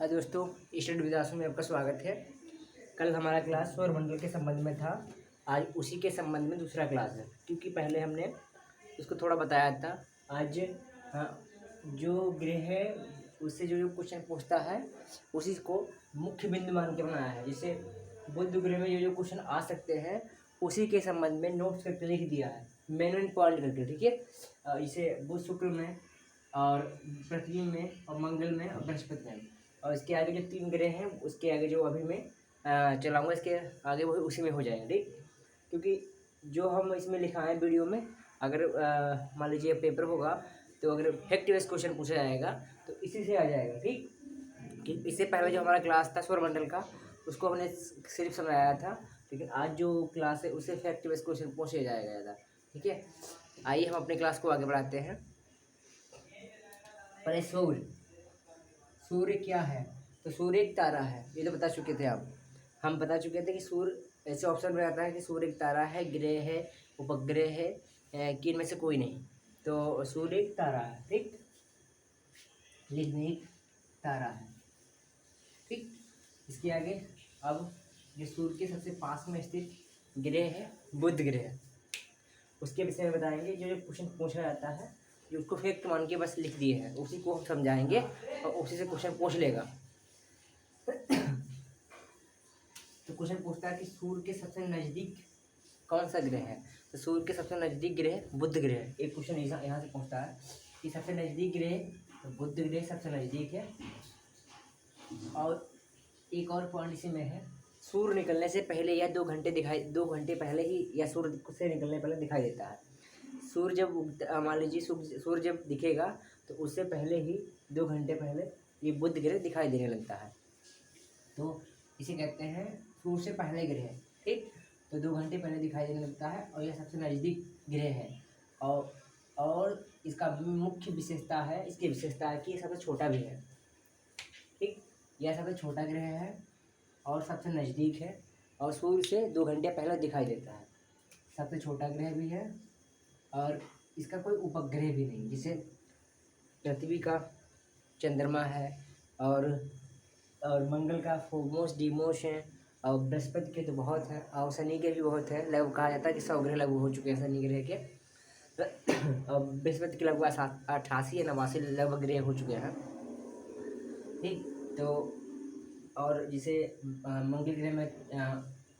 हाँ दोस्तों, स्टडी विदासु में आपका स्वागत है। कल हमारा क्लास सौरमंडल के संबंध में था। आज उसी के संबंध में दूसरा क्लास है, क्योंकि पहले हमने उसको थोड़ा बताया था। आज जो ग्रह है उससे जो क्वेश्चन पूछता है उसी को मुख्य बिंदु मान के बनाया है। जैसे बुध ग्रह में जो क्वेश्चन आ सकते हैं उसी के संबंध में नोट्स करके लिख दिया है, मेन मेन पॉइंट करके। ठीक है, इसे बुध शुक्र में और पृथ्वी में और मंगल में और बृहस्पति में, और इसके आगे जो 3 ग्रह हैं उसके आगे जो अभी मैं चलाऊँगा इसके आगे वो उसी में हो जाएगा। ठीक, क्योंकि जो हम इसमें लिखाएँ वीडियो में, अगर मान लीजिए पेपर होगा तो अगर फैक्ट बेस्ड क्वेश्चन पूछा जाएगा तो इसी से आ जाएगा। ठीक, कि इससे पहले जो हमारा क्लास था सौरमंडल का उसको हमने सिर्फ समझाया था, लेकिन आज जो क्लास है उससे फैक्ट बेस्ड क्वेश्चन पूछा जाएगा ज़्यादा। ठीक है, आइए हम अपने क्लास को आगे बढ़ाते हैं। पहले सूर्य क्या है? तो सूर्य एक तारा है, ये तो बता चुके थे हम बता चुके थे कि सूर्य ऐसे ऑप्शन में आता है कि सूर्य एक तारा है, ग्रह है, उपग्रह है, कि इनमें से कोई नहीं। तो सूर्य एक तारा है। ठीक, एक तारा है। ठीक, इसके आगे अब जो सूर्य के सबसे पास में स्थित ग्रह है बुध ग्रह, उसके विषय में बताएंगे। जो क्वेश्चन पूछा जाता है जो उसको फैक्ट मान के बस लिख दिए हैं उसी को हम समझाएंगे और उसी से क्वेश्चन पूछ लेगा। तो क्वेश्चन पूछता है कि सूर्य के सबसे नज़दीक कौन सा ग्रह है? तो सूर्य के सबसे नज़दीक ग्रह बुध ग्रह। एक क्वेश्चन यहाँ से पूछता है कि सबसे नज़दीक ग्रह, तो बुध ग्रह सबसे नज़दीक है। और एक और पॉइंट इसी में है, सूर्य निकलने से पहले या 2 घंटे पहले ही या सूर्य से निकलने पहले दिखाई देता है। सूर्य जब मान लीजिए सूर्य जब दिखेगा तो उससे पहले ही 2 घंटे पहले ये बुध ग्रह दिखाई देने लगता है, तो इसे कहते हैं सूर्य से पहले ग्रह। ठीक, तो 2 घंटे पहले दिखाई देने लगता है और यह सबसे नज़दीक ग्रह है। और इसका मुख्य विशेषता है, इसकी विशेषता है कि ये सबसे छोटा भी है। ठीक, यह सबसे छोटा ग्रह है और सबसे नज़दीक है और सूर्य से 2 घंटे पहले दिखाई देता है। सबसे छोटा ग्रह भी है और इसका कोई उपग्रह भी नहीं। जैसे पृथ्वी का चंद्रमा है और मंगल का फोमोस डीमोस है और बृहस्पति के तो बहुत हैं और शनि के भी बहुत है। लगभग कहा जाता है कि 100 ग्रह लगभग हो चुके हैं शनि ग्रह के। और बृहस्पति के लगभग 88 या 89 लगभग ग्रह हो चुके हैं। ठीक, तो और जिसे मंगल ग्रह में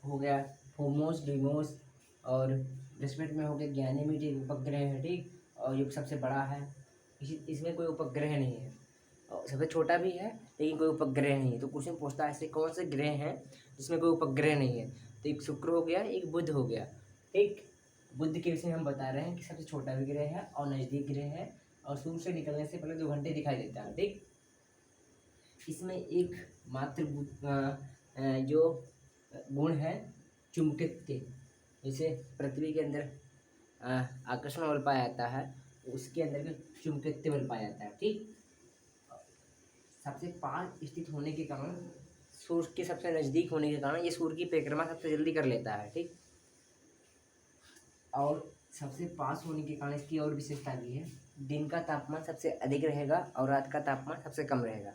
हो गया फोमोस डीमोस और बृहस्पति में हो गया गैनीमेड, एक उपग्रह है। ठीक, और ये सबसे बड़ा है। इसमें कोई उपग्रह नहीं है और सबसे छोटा भी है लेकिन कोई उपग्रह नहीं है। तो क्वेश्चन पूछता है ऐसे कौन से ग्रह हैं जिसमें कोई उपग्रह नहीं है? तो एक शुक्र हो गया, एक बुध हो गया। ठीक, बुध के विषय में हम बता रहे हैं कि सबसे छोटा भी ग्रह है और नज़दीक ग्रह है और सूर्य से निकलने से पहले 2 घंटे दिखाई देता है। ठीक, इसमें एक मात्र जो गुण है चुंबकत्व। जैसे पृथ्वी के अंदर आकर्षण बल पाया जाता है, उसके अंदर भी चुंबकत्व बल पाया जाता है। ठीक, सबसे पास स्थित होने के कारण, सूर्य के सबसे नज़दीक होने के कारण ये सूर्य की परिक्रमा सबसे जल्दी कर लेता है। ठीक, और सबसे पास होने के कारण इसकी और विशेषता भी है, दिन का तापमान सबसे अधिक रहेगा और रात का तापमान सबसे कम रहेगा।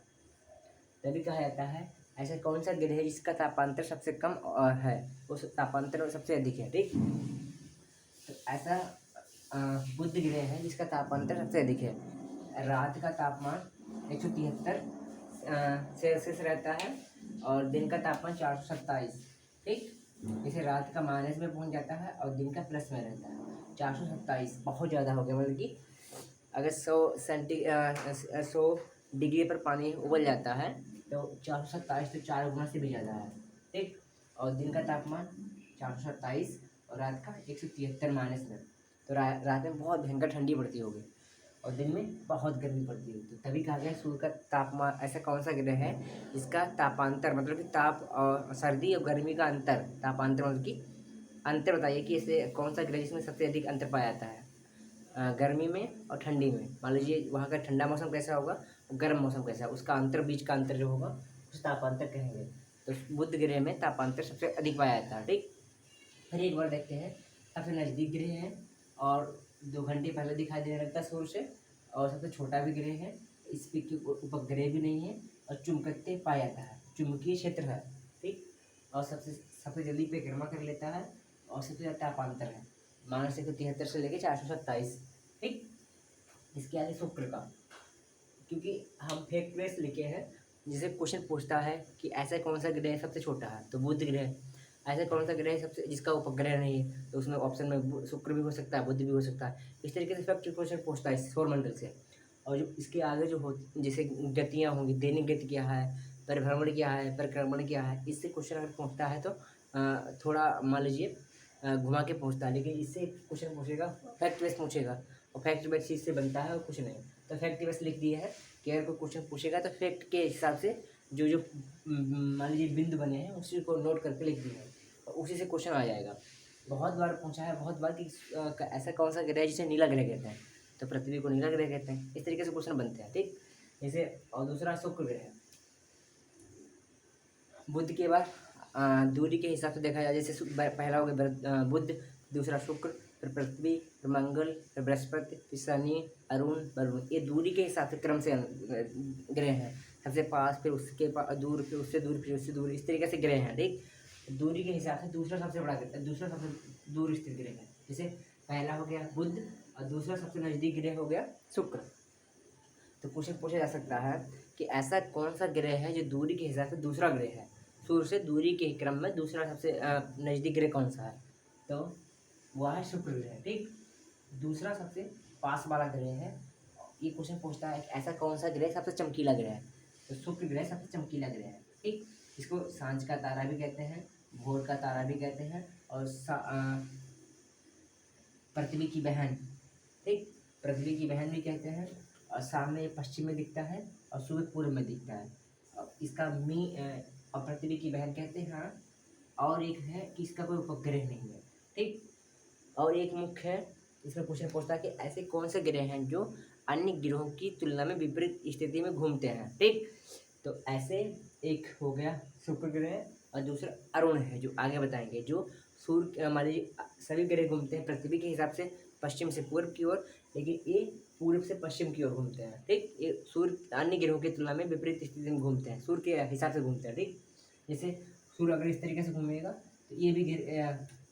तभी कहा जाता है ऐसा कौन सा ग्रह है जिसका तापांतर सबसे कम है, उस तापांतर सबसे अधिक है। ठीक, तो ऐसा बुध ग्रह है जिसका तापांतर सबसे अधिक है। रात का तापमान 173 सेल्सियस रहता है और दिन का तापमान 427। ठीक, जैसे रात का माइनस में पहुंच जाता है और दिन का प्लस में रहता है। 427 बहुत ज़्यादा हो गया, मतलब कि अगर 100 डिग्री पर पानी उबल जाता है तो 427 तो 4 गुना से भी ज़्यादा है। ठीक, और दिन का तापमान 427 और रात का 173 माइनस में, तो रात में बहुत भयंकर ठंडी पड़ती होगी और दिन में बहुत गर्मी पड़ती होगी। तो तभी कहा गया सूर्य का तापमान, ऐसा कौन सा ग्रह है जिसका तापांतर मतलब कि ताप और सर्दी और गर्मी का अंतर, तापांतर मतलब कि अंतर बताइए कि ऐसे कौन सा ग्रह जिसमें सबसे अधिक अंतर पाया जाता है गर्मी में और ठंडी में। मान लीजिए वहाँ का ठंडा मौसम कैसा होगा, गर्म मौसम कैसा है, उसका अंतर, बीच का अंतर जो होगा उस तापांतर कहेंगे। तो बुध ग्रह में तापांतर सबसे अधिक पाया जाता है। ठीक, फिर एक बार देखते हैं, सबसे नज़दीक ग्रह है और 2 घंटे पहले दिखाई देने लगता है सूर्य से और सबसे छोटा भी ग्रह है। इस पे कोई उपग्रह भी नहीं है और चुंबकत्व पाया जाता है, चुंबकीय क्षेत्र है, ठीक। और सबसे सबसे जल्दी परिक्रमा कर लेता है और सबसे ज़्यादा तापांतर है, माइनस 173 से लेकर 427, ठीक। इसके आगे शुक्र का, क्योंकि हम फैक्ट बेस लिखे हैं, जिसे क्वेश्चन पूछता है कि ऐसा कौन सा ग्रह सबसे छोटा है, तो बुध ग्रह। ऐसा कौन सा ग्रह है सबसे जिसका उपग्रह नहीं है, तो उसमें ऑप्शन में शुक्र भी हो सकता है, बुध भी हो सकता है। इस तरीके से फैक्ट क्वेश्चन पूछता है सौरमंडल से। और जो इसके आगे जो हो जैसे गतियाँ होंगी, दैनिक गति क्या है, परिभ्रमण क्या है, परिक्रमण क्या है, इससे क्वेश्चन अगर पूछता है तो थोड़ा मान लीजिए घुमा के पूछता है, लेकिन इससे क्वेश्चन पूछेगा फैक्ट बेस पूछेगा, और फैक्ट बेस चीज़ से बनता है और कुछ नहीं। तो फैक्ट बेस लिख दिया है कि अगर कोई क्वेश्चन पूछेगा तो फैक्ट के हिसाब से जो जो मान लीजिए बिंदु बने हैं उसी को नोट करके लिख दिया है, और उसी से क्वेश्चन आ जाएगा। बहुत बार पूछा है, बहुत बार कि ऐसा कौन सा ग्रह है जिसे नीला ग्रह कहते हैं, तो पृथ्वी को नीला ग्रह कहते हैं। इस तरीके से क्वेश्चन बनते हैं, ठीक। जैसे और दूसरा शुक्र ग्रह, बुध के बाद दूरी के हिसाब से देखा जाए, जैसे पहला हो गया बुध, दूसरा शुक्र, फिर पृथ्वी, फिर मंगल, फिर बृहस्पति, फिर शनि, अरुण, वरुण, ये दूरी के हिसाब से क्रम से ग्रह हैं। सबसे पास, फिर उसके पास दूर, फिर उससे दूर, फिर उससे दूर, इस तरीके से ग्रह हैं, ठीक। दूरी के हिसाब से दूसरा सबसे बड़ा ग्रह, दूसरा सबसे दूर स्थित ग्रह है। जैसे पहला हो गया बुध और दूसरा सबसे नज़दीक ग्रह हो गया शुक्र। तो क्वेश्चन पूछा जा सकता है कि ऐसा कौन सा ग्रह है जो दूरी के हिसाब से दूसरा ग्रह है, सूर्य से दूरी के क्रम में दूसरा सबसे नज़दीक ग्रह कौन सा है, तो वह है शुक्र ग्रह, ठीक। दूसरा सबसे पास वाला ग्रह है। ये क्वेश्चन पूछता है कि ऐसा कौन सा ग्रह सबसे चमकीला ग्रह है, तो शुक्र ग्रह सबसे चमकीला ग्रह है, ठीक। इसको सांझ का तारा भी कहते हैं, भोर का तारा भी कहते हैं, और पृथ्वी की बहन, ठीक, पृथ्वी की बहन भी कहते हैं। और सामने पश्चिम में दिखता है और सूर्य पूर्व में दिखता है, और इसका और पृथ्वी की बहन कहते हैं। हाँ, और एक है कि इसका कोई उपग्रह नहीं है, ठीक। और एक मुख्य है, इसमें क्वेश्चन पूछता है कि ऐसे कौन से ग्रह हैं जो अन्य ग्रहों की तुलना में विपरीत स्थिति में घूमते हैं, ठीक। तो ऐसे एक हो गया शुक्र ग्रह, और दूसरा अरुण है जो आगे बताएंगे, जो सूर्य मान लीजिए सभी ग्रह घूमते हैं पृथ्वी के हिसाब से पश्चिम से पूर्व की ओर, लेकिन ये पूर्व से पश्चिम की ओर घूमते हैं, ठीक। ये सूर्य अन्य ग्रहों की तुलना में विपरीत स्थिति में घूमते हैं, सूर्य के हिसाब से घूमते हैं, ठीक। जैसे सूर्य अगर इस तरीके से घूमेगा तो ये भी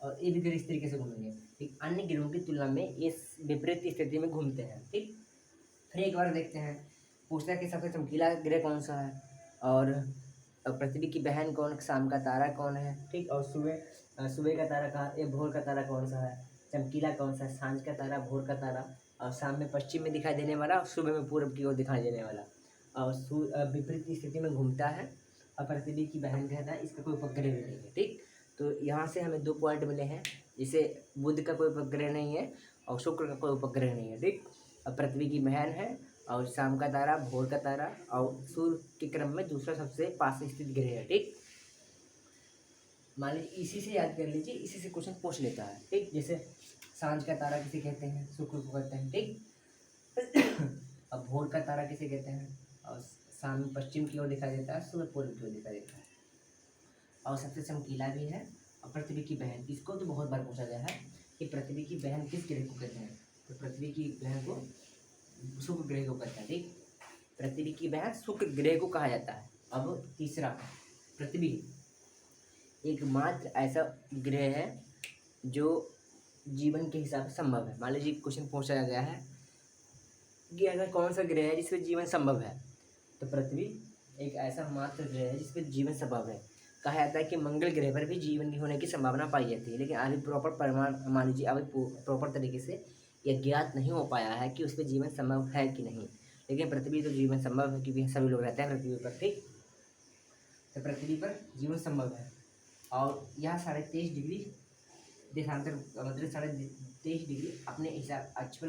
और ये भी ग्रह इस तरीके से घूमेंगे, ठीक। अन्य ग्रहों की तुलना में ये विपरीत स्थिति में घूमते हैं, ठीक। फिर एक बार देखते हैं, पूछता है कि सबसे चमकीला ग्रह कौन सा है, और पृथ्वी की बहन कौन, शाम का तारा कौन है, ठीक। और सुबह का तारा कहाँ, ये भोर का तारा कौन सा है, चमकीला कौन सा है, सांझ का तारा, भोर का तारा, और शाम में पश्चिम में दिखाई देने वाला और सुबह में पूर्व की ओर दिखाई देने वाला, और विपरीत स्थिति में घूमता है, और पृथ्वी की बहन कहता है, इसका कोई उपग्रह भी नहीं है, ठीक। तो यहाँ से हमें 2 पॉइंट मिले हैं, जिसे बुध का कोई उपग्रह नहीं है और शुक्र का कोई उपग्रह नहीं है, ठीक। और पृथ्वी की बहन है, और शाम का तारा, भोर का तारा, और सूर्य के क्रम में दूसरा सबसे पास स्थित ग्रह है, ठीक। मान लीजिए इसी से याद कर लीजिए, इसी से क्वेश्चन पूछ लेता है, ठीक। जैसे सांझ का तारा किसे कहते हैं, शुक्र को कहते हैं, ठीक। अब भोर का तारा किसे कहते हैं, और शाम पश्चिम की ओर दिखाई देता है, सूर्य पूर्व की ओर दिखाई देता है, और सबसे चमकीला भी है। और पृथ्वी की बहन, इसको तो बहुत बार पूछा गया है कि पृथ्वी की बहन किस ग्रह को कहते हैं, तो पृथ्वी की बहन को शुक्र ग्रह को कहते हैं, ठीक। पृथ्वी की बहन शुक्र ग्रह को कहा जाता है। अब तीसरा, पृथ्वी एकमात्र ऐसा ग्रह है जो जीवन के हिसाब से संभव है। मान लीजिए क्वेश्चन पूछा गया है कि अगर कौन सा ग्रह है जिसमें जीवन संभव है, तो पृथ्वी एक ऐसा मात्र ग्रह है जिसमें जीवन संभव है। कहा जाता है कि मंगल ग्रह पर भी जीवन की होने की संभावना पाई जाती है, लेकिन अभी प्रॉपर परिमाण मान लीजिए अभी प्रॉपर तरीके से यह ज्ञात नहीं हो पाया है कि उस पर जीवन संभव है कि नहीं, लेकिन पृथ्वी तो जीवन संभव है क्योंकि सभी लोग रहते हैं पृथ्वी पर, ठीक। तो पृथ्वी पर जीवन संभव है, और यह 23.5 डिग्री देशांतर मतलब 23.5 डिग्री अपने हिसाब अक्ष पर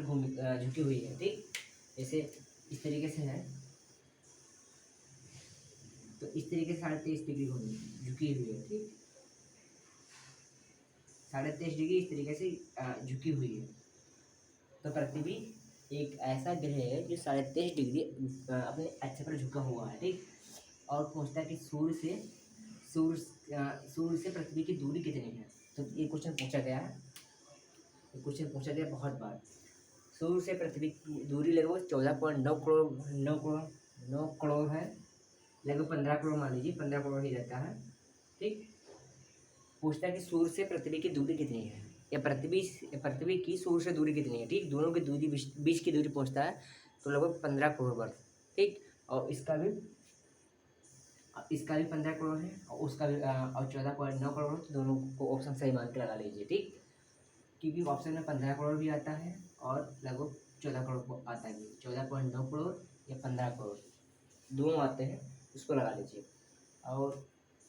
झुकी हुई है, ठीक। जैसे इस तरीके से है, तो इस तरीके से 23.5 डिग्री झुकी हुई है, ठीक। 23.5 डिग्री इस तरीके से झुकी हुई है। तो पृथ्वी एक ऐसा ग्रह है जो 23.5 डिग्री अपने अक्ष पर झुका हुआ है, ठीक। और पूछता है कि सूर्य से पृथ्वी की दूरी कितनी है, तो ये क्वेश्चन पूछा गया है, ये क्वेश्चन पूछा गया बहुत बार। सूर्य से पृथ्वी की दूरी लगभग 14.9 करोड़ है, लगभग 15 करोड़ मान लीजिए, 15 करोड़ ही रहता है। ठीक, पूछता है कि सूर्य से पृथ्वी की दूरी कितनी है, या पृथ्वी की सूर्य से दूरी कितनी है। ठीक, दोनों की दूरी बीच की दूरी पूछता है, तो लगभग 15 करोड़ वर्ष। ठीक, और इसका भी 15 करोड़ है, और उसका भी और 14.9 करोड़, तो दोनों को ऑप्शन सही मान के लगा लीजिए। ठीक, क्योंकि ऑप्शन में 15 करोड़ भी आता है और लगभग 14 करोड़ आता है, 14.9 करोड़ या 15 करोड़ दोनों आते हैं, उसको लगा लीजिए। और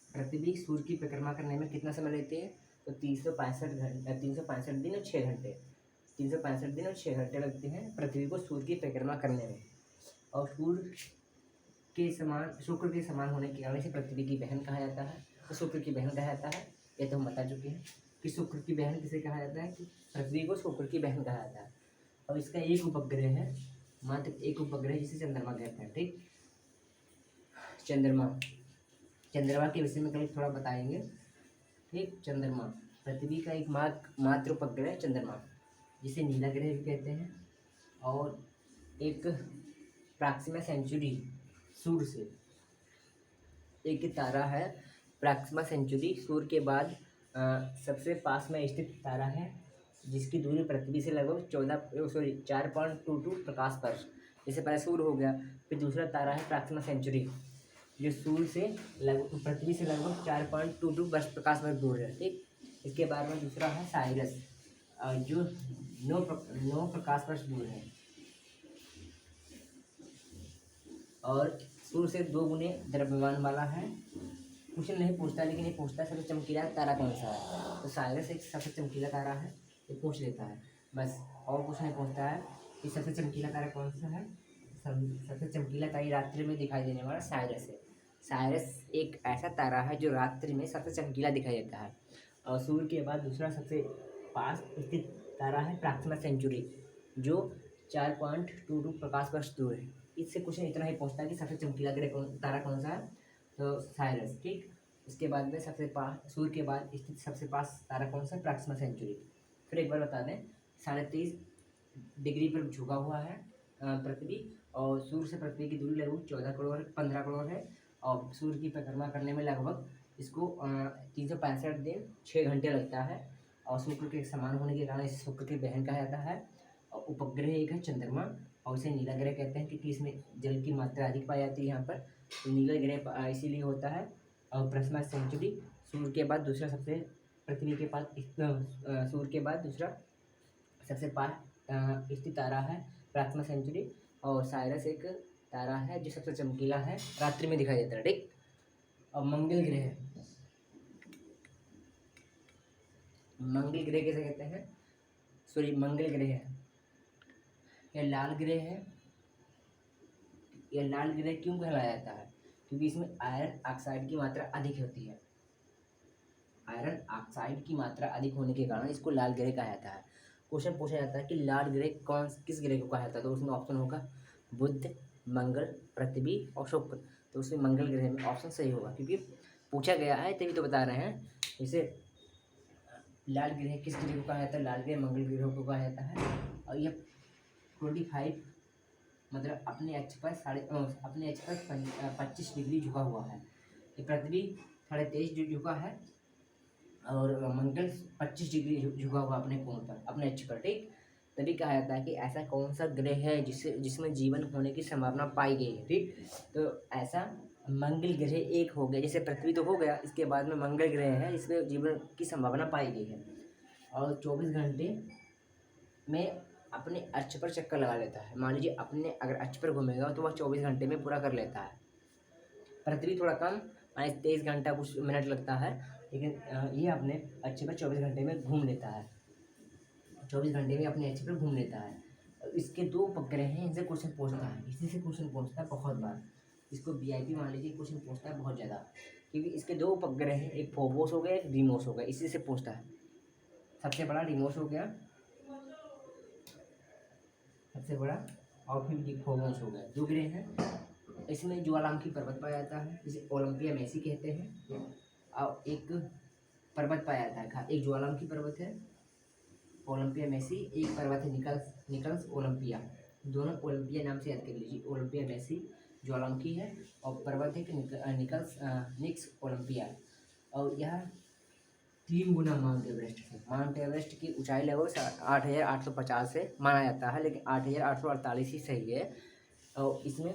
पृथ्वी सूर्य की परिक्रमा करने में कितना समय लेती है, तो 365 दिन और 6 घंटे 365 दिन और 6 घंटे लगते हैं पृथ्वी को सूर्य की परिक्रमा करने में। और सूर्य के समान, शुक्र के समान होने के कारण इसे पृथ्वी की बहन कहा जाता है। तो शुक्र की बहन कहा जाता है, ये तो हम बता चुके हैं कि शुक्र की बहन किसे कहा जाता है, कि पृथ्वी को शुक्र की बहन कहा जाता है। और इसका एक उपग्रह है, मात्र एक उपग्रह, जिसे चंद्रमा कहते हैं। ठीक, चंद्रमा के विषय में कल थोड़ा बताएंगे। ठीक, चंद्रमा पृथ्वी का एक मात्र उपग्रह चंद्रमा, जिसे नीला ग्रह भी कहते हैं। और एक प्रॉक्सिमा सेंचुरी सूर्य से एक तारा है, प्रॉक्सिमा सेंचुरी सूर्य के बाद सबसे पास में स्थित तारा है, जिसकी दूरी पृथ्वी से लगभग 4.22 प्रकाश वर्ष। जैसे पहले सूर्य हो गया, फिर दूसरा तारा है प्रॉक्सिमा सेंचुरी, जो सूर्य से लगभग पृथ्वी से लगभग 4.22 वर्ष प्रकाश वर्ष दूर है। ठीक, इसके बाद में दूसरा है साइरस, जो 9 प्रकाश वर्ष दूर है, और सूर्य से 2 गुने द्रव्यमान वाला है। क्वेश्चन नहीं पूछता, लेकिन ये पूछता है सबसे चमकीला तारा कौन सा है, तो साइरस एक सबसे चमकीला तारा है, ये पूछ लेता है बस। और कुछ नहीं पूछता है कि सबसे चमकीला तारा कौन सा है। सबसे चमकीला तारा रात्रि में दिखाई देने वाला साइरस है। साइरस एक ऐसा तारा है जो रात्रि में सबसे चमकीला दिखाई देता है। और सूर्य के बाद दूसरा सबसे पास स्थित तारा है प्रॉक्सिमा सेंचुरी, जो 4.22 प्रकाश वर्ष दूर है। इससे क्वेश्चन इतना ही पूछता है कि सबसे चमकीला तारा कौन सा है, तो साइरस। ठीक, इसके बाद में सबसे पास, सूर्य के बाद स्थित सबसे पास तारा कौन सा, प्रॉक्सिमा सेंचुरी। फिर एक बार बता दें, 23.5 डिग्री पर झुका हुआ है पृथ्वी, और सूर्य से पृथ्वी की दूरी लगभग 15 करोड़ है। और सूर्य की परिक्रमा करने में लगभग इसको 365 दिन 6 घंटे लगता है। और शुक्र के समान होने के कारण इसे शुक्र की बहन कहा जाता है। और उपग्रह एक है चंद्रमा, और इसे नीला ग्रह कहते हैं, क्योंकि इसमें जल की मात्रा अधिक पाई जाती है यहाँ पर, तो नीला ग्रह इसीलिए होता है। और प्रॉक्सिमा सेंचुरी सूर्य के बाद दूसरा सबसे, पृथ्वी के पास सूर्य के बाद दूसरा सबसे पास स्थित तारा है प्रॉक्सिमा सेंचुरी। और साइरस एक तारा है जो सबसे चमकीला है, रात्रि में दिखाई देता है। ठीक, और मंगल ग्रह कैसे कहते हैं, सॉरी मंगल ग्रह है, यह लाल ग्रह है। यह लाल ग्रह क्यों कहलाया जाता है, क्योंकि इसमें आयरन ऑक्साइड की मात्रा अधिक होती है। आयरन ऑक्साइड की मात्रा अधिक होने के कारण इसको लाल ग्रह कहा जाता है। क्वेश्चन पूछा जाता है कि लाल ग्रह किस ग्रह को कहा जाता है, तो उसमें ऑप्शन होगा बुध, मंगल, पृथ्वी और शुक्र। तो उसमें मंगल ग्रह में ऑप्शन सही होगा, क्योंकि पूछा गया है तभी तो बता रहे हैं। जैसे लाल ग्रह किस ग्रह को कहा जाता है, लाल ग्रह मंगल ग्रह को कहा जाता है। और यह 25 मतलब अपने अक्ष पर 25 डिग्री झुका हुआ है। ये पृथ्वी 23.5 झुका है, और मंगल 25 डिग्री झुका हुआ अपने कोण पर, अपने अक्ष पर। ठीक, तभी कहा जाता है कि ऐसा कौन सा ग्रह है जिसमें जीवन होने की संभावना पाई गई है। ठीक, तो ऐसा मंगल ग्रह एक हो गया, जैसे पृथ्वी तो हो गया, इसके बाद में मंगल ग्रह है, इसमें जीवन की संभावना पाई गई है। और 24 घंटे में अपने अक्ष पर चक्कर लगा लेता है। मान लीजिए अपने अगर अक्ष पर घूमेगा तो वह 24 घंटे में पूरा कर लेता है। पृथ्वी थोड़ा कम, 23 घंटा कुछ मिनट लगता है, लेकिन ये अपने अक्ष पर 24 घंटे में घूम लेता है। 24 घंटे में अपने अक्ष पर घूम लेता है। इसके 2 उपग्रह हैं, इनसे क्वेश्चन पूछता है, इसी से क्वेश्चन पूछता है बहुत बार। इसको VIP मान लीजिए, क्वेश्चन पूछता है बहुत ज़्यादा, क्योंकि इसके 2 उपग्रह हैं, एक फोबोस हो गया, एक डीमोस हो गया, इसी से पूछता है। सबसे बड़ा डीमोस हो गया, सबसे बड़ा, और फिर फोबोस हो गया। 2 ग्रह हैं। इसमें ज्वालामुखी पर्वत पाया जाता है, जिसे ओलंपिया मेसी कहते हैं। और एक पर्वत पाया जाता है, एक ज्वालामुखी पर्वत है, ओलंपिया मेसी, एक पर्वत है निकल्स निकल्स ओलंपिया। दोनों ओलंपिया नाम से याद कर लीजिए। ओलंपिया मेसी ज्वालामुखी है और पर्वत है कि निकल्स निक्स ओलंपिया। और यह 3 गुना माउंट एवरेस्ट है। माउंट एवरेस्ट की ऊंचाई लगभग 8,850 से माना जाता है, लेकिन 8,848 ही सही है। और इसमें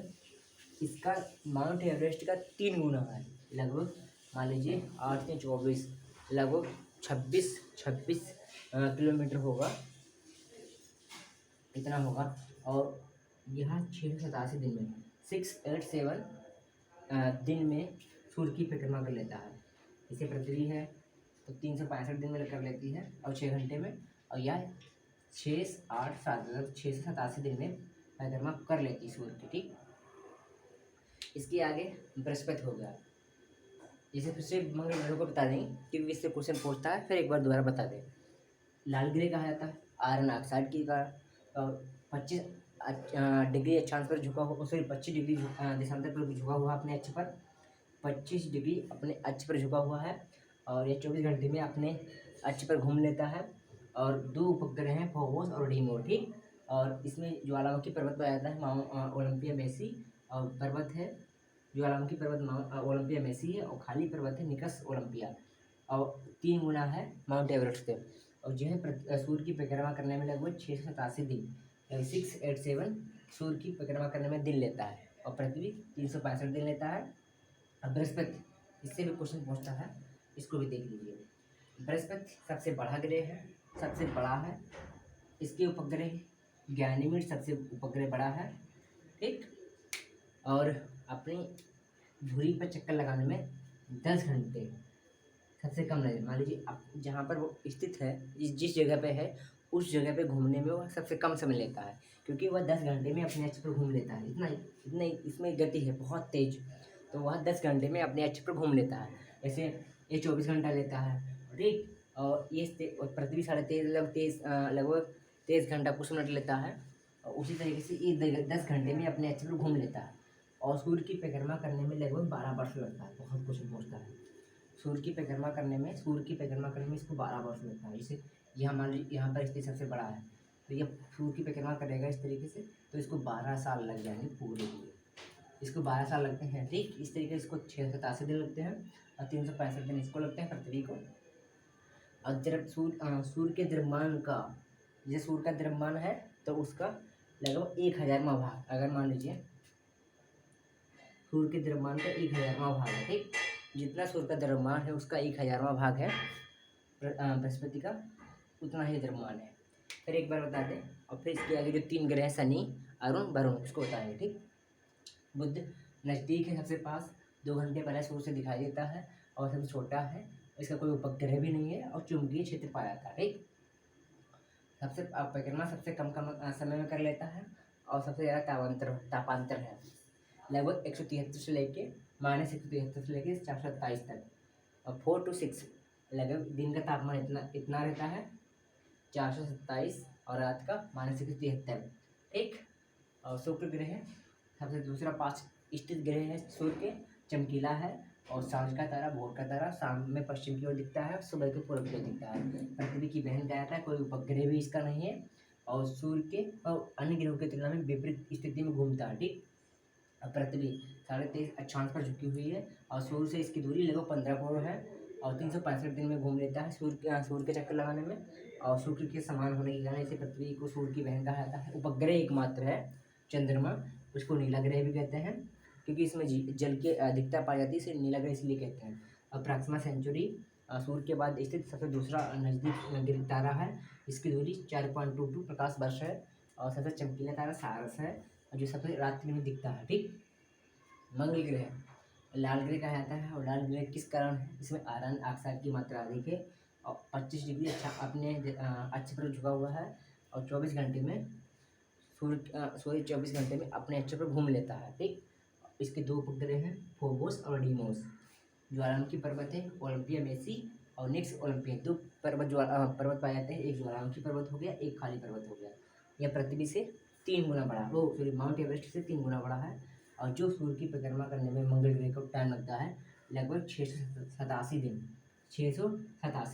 इसका माउंट एवरेस्ट का 3 गुना है, लगभग मान लीजिए 8 से 24, लगभग 26 किलोमीटर होगा, इतना होगा। और यह 687 दिन में 687 दिन में सूर्य की परिक्रमा कर लेता है। इसे पृथ्वी है तो 365 दिन में कर लेती है और 6 घंटे में, और यह 687 दिन में परिक्रमा कर लेती है सूर्य की। ठीक, इसके आगे बृहस्पति हो गया। इसे फिर से मंगल ग्रह को बता देंगे क्योंकि इससे क्वेश्चन पूछता है, फिर एक बार दोबारा बता दें। लाल ग्रह कहा जाता है आयरन ऑक्साइड की कारण 25 डिग्री अक्षांश पर झुका हुआ, सॉरी 25 डिग्री देशांतर पर झुका हुआ अपने अक्ष पर, 25 डिग्री अपने अक्ष पर झुका हुआ है। और यह 24 घंटे में अपने अक्ष पर घूम लेता है। और 2 उपग्रह हैं, फोबोस और डीमोर। ठीक, और इसमें ज्वालामुखी पर्वत पाया जाता है ओलंपिया मेसी, और पर्वत है ज्वालामुखी पर्वत ओलंपिया मेसी है, और खाली पर्वत है निकस ओलंपिया। और 3 गुना है माउंट एवरेस्ट से। और जो है सूर्य की परिक्रमा करने में लगभग 687 दिन, 687 सूर्य की परिक्रमा करने में दिन लेता है, और पृथ्वी 365 दिन लेता है। अब बृहस्पति, इससे भी क्वेश्चन पूछता है, इसको भी देख लीजिए। बृहस्पति सबसे बड़ा ग्रह है, सबसे बड़ा है। इसके उपग्रह गैनीमेड सबसे उपग्रह बड़ा है। ठीक, और अपनी धुरी पर चक्कर लगाने में 10 घंटे सबसे कम लगे। मान लीजिए आप जहाँ पर वो स्थित है, जिस जगह पे है, उस जगह पे घूमने में वह सबसे कम समय लेता है, क्योंकि वह 10 घंटे में अपने अक्ष पर घूम लेता है। इतना इसमें गति है बहुत तेज, तो वह 10 घंटे में अपने अक्ष पर घूम लेता है। ऐसे ये 24 घंटा लेता है। ठीक, और ये पृथ्वी 23 लगभग 23 घंटा कुछ मिनट लेता है। और उसी तरीके से ये 10 घंटे में अपने अक्ष पर घूम लेता है। और सूर्य की परिक्रमा करने में लगभग 12 वर्ष लगता है। बहुत क्वेश्चन पूछता है सूर्य की परिक्रमा करने में इसको 12 वर्ष लगता है। इसे यह मान लीजिए यहाँ पर स्थिति सबसे बड़ा है, तो यह सूर्य की परिक्रमा करेगा इस तरीके से, तो इसको 12 साल लग जाएंगे पूरे। इसको 12 साल लगते हैं। ठीक, इस तरीके से इसको 687 दिन लगते हैं, और 365 दिन इसको लगते हैं पृथ्वी को। और जब सूर्य के द्रव्यमान का, जैसे सूर्य का द्रव्यमान है तो उसका लगभग 1000वां भाग, अगर मान लीजिए सूर्य के द्रव्यमान का 1000वां भाग है। ठीक, जितना सूर्य का द्रव्यमान है उसका 1000वां भाग है बृहस्पति का, उतना ही द्रव्यमान है। फिर एक बार बता दें, और फिर इसके आगे जो 3 ग्रह हैं शनि, अरुण, वरुण, इसको बताएंगे। ठीक, बुध नज़दीक है सबसे पास, 2 घंटे पहले सूर्य से दिखाई देता है, और सबसे छोटा है, इसका कोई उपग्रह भी नहीं है, और चुंबकीय क्षेत्र पाया जाता है। ठीक, सबसे परिक्रमा सबसे कम समय में कर लेता है, और सबसे ज़्यादा तापांतर है, लगभग 173 से लेके -173 से लेके 427 तक। और 4 to 6 लगभग दिन का तापमान इतना रहता है 427, और रात का -173। ठीक, और शुक्र ग्रह सबसे दूसरा पास स्थित ग्रह है सूर्य के, चमकीला है, और सांझ का तारा, भोर का तारा शाम में पश्चिम की ओर दिखता है, सुबह के पूर्व की ओर दिखता है। पृथ्वी की बहन कहा जाता है, कोई उपग्रह भी इसका नहीं है, और सूर्य के और अन्य ग्रहों की तुलना में विपरीत स्थिति में घूमता है। ठीक, पृथ्वी 23.5 अक्षांश पर झुकी हुई है, और सूर्य से इसकी दूरी लगभग 15 करोड़ है, और 365 दिन में घूम लेता है सूर्य के चक्कर लगाने में। और शुक्र के समान होने के कारण इसे पृथ्वी को सूर्य की बहन कहा जाता है। उपग्रह एकमात्र है चंद्रमा, उसको नीला ग्रह भी कहते हैं, क्योंकि इसमें जल की अधिकता पाई जाती है, इसे नीला ग्रह इसलिए कहते हैं। और प्रॉक्सिमा सेंचुरी सूर्य के बाद स्थित सबसे दूसरा नज़दीक तारा है, इसकी दूरी 4.22 प्रकाश वर्ष है, और सबसे चमकीला तारा सारस है, जो सबसे रात्रि में दिखता है। ठीक, मंगल ग्रह लाल ग्रह कहा जाता है, और लाल ग्रह किस कारण है, इसमें आयरन ऑक्साइड की मात्रा अधिक है, और 25 डिग्री अपने अक्ष पर झुका हुआ है, और 24 घंटे में सूर्य 24 घंटे में अपने अक्ष पर घूम लेता है। ठीक, इसके 2 उपग्रह हैं, फोबोस और डीमोस। ज्वालामुखी पर्वत है ओलंपिया मेसी और निक्स ओलंपिया। 2 पर्वत पाए जाते हैं, एक ज्वालामुखी पर्वत हो गया, एक खाली पर्वत हो गया। यह पृथ्वी से 3 गुना बड़ा, माउंट एवरेस्ट से 3 गुना बड़ा है। और जो सूर्य की परिक्रमा करने में मंगल ग्रह को टाइम लगता है लगभग 687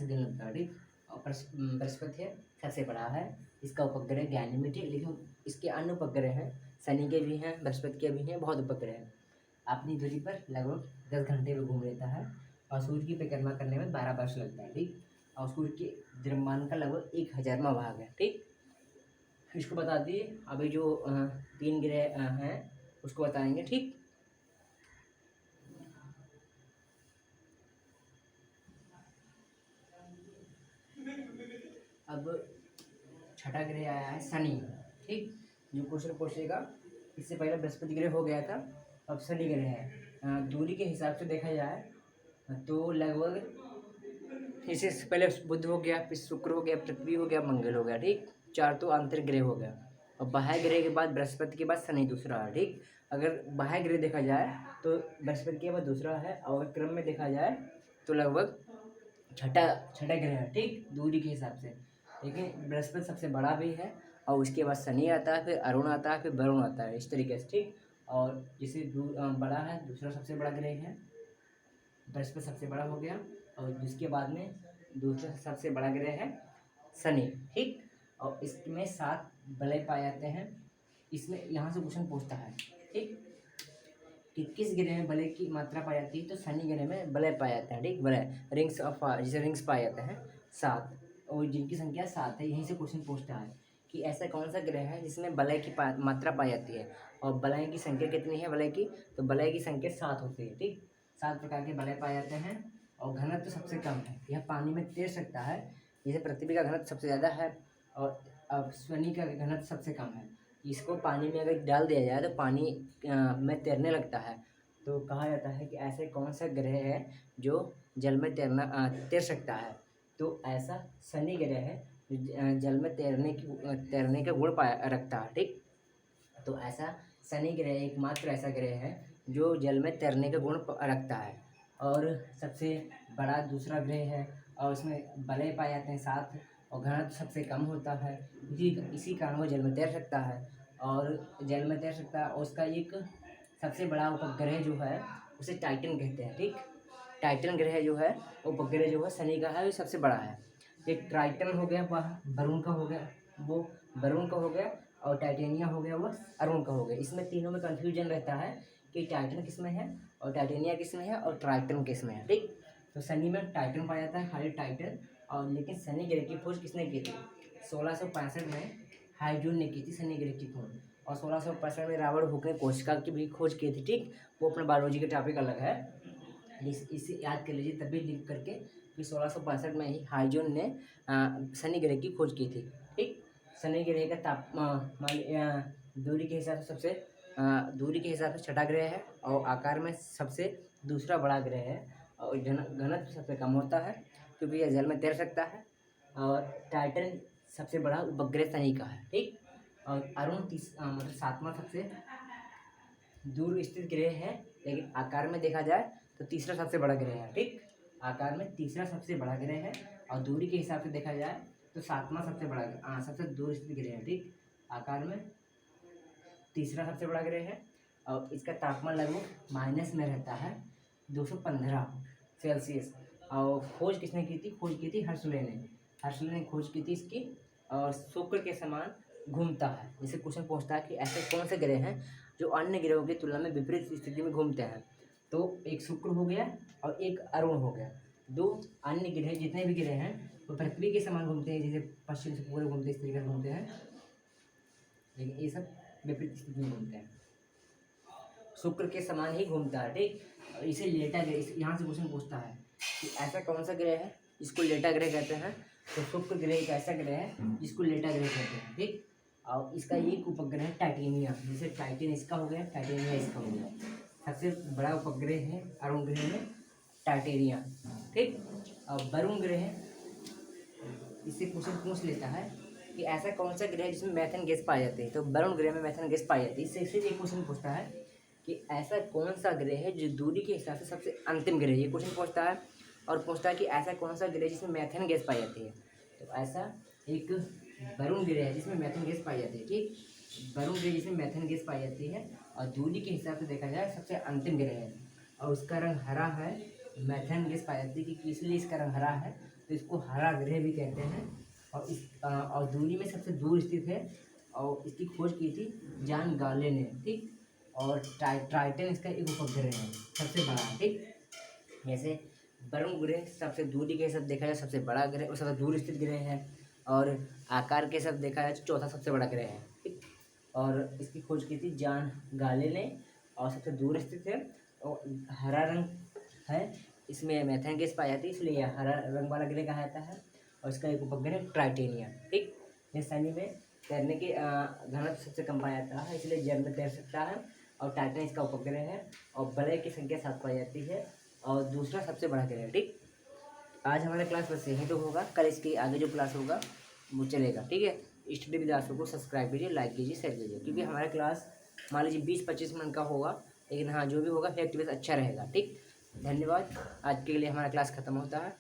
दिन लगता है। ठीक, बृहस्पति है सबसे बड़ा है, इसका उपग्रह गैनीमेड है, लेकिन इसके अन्य उपग्रह हैं, शनि के भी हैं, बृहस्पति के भी हैं, बहुत उपग्रह हैं। अपनी दूरी पर लगभग 10 घंटे में घूम लेता है और सूर्य की परिक्रमा करने में 12 वर्ष लगता है, ठीक। और सूर्य के द्रव्यमान का लगभग 1000वां भाग है, ठीक। इसको बता दिए। अभी जो 3 ग्रह हैं उसको बताएंगे, ठीक। अब छठा ग्रह आया है शनि, ठीक। जो क्वेश्चन पूछेगा, इससे पहले बृहस्पति ग्रह हो गया था, अब शनि ग्रह है। दूरी के हिसाब से देखा जाए तो लगभग इससे पहले बुध हो गया, फिर शुक्र हो गया, पृथ्वी हो गया, मंगल हो गया, ठीक। 4 तो आंतरिक ग्रह हो गया। और बाह्य ग्रह के बाद बृहस्पति के बाद शनि दूसरा है, ठीक। अगर बाह्य ग्रह देखा जाए तो बृहस्पति के बाद दूसरा है, और क्रम में देखा जाए तो लगभग छठा छठा ग्रह है, ठीक, दूरी के हिसाब से। लेकिन बृहस्पति सबसे बड़ा भी है, और उसके बाद शनि आता है, फिर अरुण आता है, फिर वरुण आता है, इस तरीके से, ठीक। और जिसे बड़ा है, दूसरा सबसे बड़ा ग्रह है, बृहस्पति सबसे बड़ा हो गया, और जिसके बाद में दूसरा सबसे बड़ा ग्रह है शनि, ठीक। और इसमें 7 वलय पाए जाते हैं। इसमें यहाँ से क्वेश्चन पूछता है, ठीक, कि किस ग्रह में वलय की मात्रा पाई जाती है, तो शनि ग्रह में वलय पाए जाते हैं, ठीक। वलय रिंग्स ऑफ जिसे रिंग्स पाए जाते हैं 7, और जिनकी संख्या 7 है। यहीं से क्वेश्चन पूछता है कि ऐसा कौन सा ग्रह है जिसमें वलय की मात्रा पाई जाती है, और वलय की संख्या कितनी है वलय की, तो वलय की संख्या 7 होती है, ठीक। 7 प्रकार के वलय पाए जाते हैं, और घनत्व तो सबसे कम है, यह पानी में तैर सकता है। जैसे पृथ्वी का घनत्व सबसे ज़्यादा है, और अब शनि का घनत्व सबसे कम है। इसको पानी में अगर डाल दिया जाए तो पानी में तैरने लगता है। तो कहा जाता है कि ऐसे कौन सा ग्रह है जो जल में तैर सकता है, तो ऐसा शनि ग्रह है जो जल में तैरने का गुण रखता है, ठीक। तो ऐसा शनि ग्रह एकमात्र ऐसा ग्रह है जो जल में तैरने का गुण रखता है। और सबसे बड़ा दूसरा ग्रह है, और उसमें वलय पाए जाते हैं 7, और घनत्व सबसे कम होता है। इसी कारण वो जल में तैर सकता है, और जल में तैर सकता है। और उसका एक सबसे बड़ा उपग्रह जो है उसे टाइटन कहते हैं, ठीक। टाइटन ग्रह जो है उपग्रह जो है शनि का है, वो सबसे बड़ा है। एक टाइटन हो गया, वह वरुण का हो गया, वो वरुण का हो गया, और टाइटेनिया हो गया, वो अरुण का हो गया। इसमें तीनों में कन्फ्यूजन रहता है कि टाइटन किस में है, और टाइटेनिया किस में है, और ट्राइटन किस में है, ठीक। तो शनि में टाइटन पाया जाता है, खाली टाइटन। और लेकिन शनि ग्रह की खोज किसने की थी, 1665 में हाइड्रोन ने की थी शनि ग्रह की खोज। और 1665 में रॉबर्ट हुक ने कोशिका की भी खोज की थी, ठीक। वो अपने बायोलॉजी के टॉपिक अलग है, इसे याद कर लीजिए तभी लिख करके कि 1665 में ही हाइड्रोन ने शनि ग्रह की खोज की थी, ठीक। शनि ग्रह का दूरी के हिसाब से दूरी के हिसाब से छठा ग्रह है, और आकार में सबसे दूसरा बड़ा ग्रह है, और घनत्व सबसे कम होता है क्योंकि यह जल में तैर सकता है। और टाइटन सबसे बड़ा उपग्रह शनि का है, ठीक। और अरुण मतलब 7वां सबसे दूर स्थित ग्रह है, लेकिन आकार में देखा जाए तो तीसरा सबसे बड़ा ग्रह है, ठीक। आकार में तीसरा सबसे बड़ा ग्रह है, और दूरी के हिसाब से देखा जाए तो 7वां सबसे बड़ा सबसे दूर स्थित ग्रह है, ठीक। आकार में तीसरा सबसे बड़ा ग्रह है, और इसका तापमान लगभग माइनस में रहता है 215 सेल्सियस। और खोज किसने की थी, खोज की थी हर्षले ने खोज की थी इसकी। और शुक्र के समान घूमता है। जैसे क्वेश्चन पूछता है कि ऐसे कौन से ग्रह हैं जो अन्य ग्रहों की तुलना में विपरीत स्थिति में घूमते हैं, तो एक शुक्र हो गया और एक अरुण हो गया। 2 अन्य ग्रह जितने भी ग्रह हैं वो पृथ्वी के समान घूमते हैं, जैसे पश्चिम से पूरे घूमते इस तरीके से घूमते हैं, लेकिन ये सब विपरीत स्थिति में घूमते हैं। शुक्र के समान ही घूमता है, ठीक। और इसे लेटा ग्रह, यहाँ से क्वेश्चन पूछता है कि ऐसा कौन सा ग्रह है जिसको लेटा ग्रह कहते हैं, तो शुक्र ग्रह एक ऐसा ग्रह है जिसको लेटा ग्रह कहते हैं, ठीक। और इसका एक उपग्रह है टाइटेनिया, जैसे टाइटन इसका हो गया, टाइटेनिया इसका हो गया। सबसे बड़ा उपग्रह है अरुण ग्रह में टाइटेनिया, ठीक। और वरुण ग्रह इससे क्वेश्चन पूछ लेता है कि ऐसा कौन सा ग्रह है जिसमें मैथेन गैस पाई जाती है, तो वरुण ग्रह में मैथेन गैस पाई जाती है। इससे एक क्वेश्चन पूछता है कि ऐसा कौन सा ग्रह है जो दूरी के हिसाब से सबसे अंतिम ग्रह है, ये क्वेश्चन पूछता है। और पूछता है कि ऐसा कौन सा ग्रह जिसमें मैथेन गैस पाई जाती है, तो ऐसा एक वरुण ग्रह है जिसमें मैथेन गैस पाई जाती है, ठीक। वरुण ग्रह जिसमें मैथेन गैस पाई जाती है, और दूरी के हिसाब से देखा जाए सबसे अंतिम ग्रह है, और उसका रंग हरा है। मैथेन गैस पाई जाती है कि इसलिए इसका रंग हरा है, तो इसको हरा ग्रह भी कहते हैं। और दूरी में सबसे दूर स्थित है और इसकी खोज की थी जॉन गाले ने, ठीक। और ट्राइटन इसका एक उपग्रह है, सबसे बड़ा, ठीक। जैसे वरुण ग्रह सबसे दूरी के सब देखा जाए सबसे बड़ा ग्रह और सबसे दूर स्थित ग्रह है, और आकार के सब देखा जाए तो चौथा सबसे बड़ा ग्रह है, ठीक। और इसकी खोज की थी जॉन गाले ने और सबसे दूर स्थित है और हरा रंग है, इसमें मेथेन गैस पाई जाती है इसलिए यह हरा रंग वाला ग्रह कहा जाता है। और इसका एक उपग्रह टाइटेनियम, ठीक। यह पानी में तैरने के घनत्व सबसे कम पाया जाता है इसलिए जल में तैर सकता है, और टाइटन इसका उपग्रह है और बड़े की संख्या 7 पाई जाती है और दूसरा सबसे बड़ा ग्रह है, ठीक। आज हमारा क्लास बस यहीं तो होगा, कल इसके आगे जो क्लास होगा वो चलेगा, ठीक है। स्टडी विद आशु को सब्सक्राइब कीजिए, लाइक कीजिए, शेयर कीजिए, क्योंकि हमारा क्लास मान लीजिए 20-25 मिनट का होगा, लेकिन हाँ जो भी होगा फैक्ट बेस अच्छा रहेगा, ठीक। धन्यवाद। आज के लिए हमारा क्लास खत्म होता है।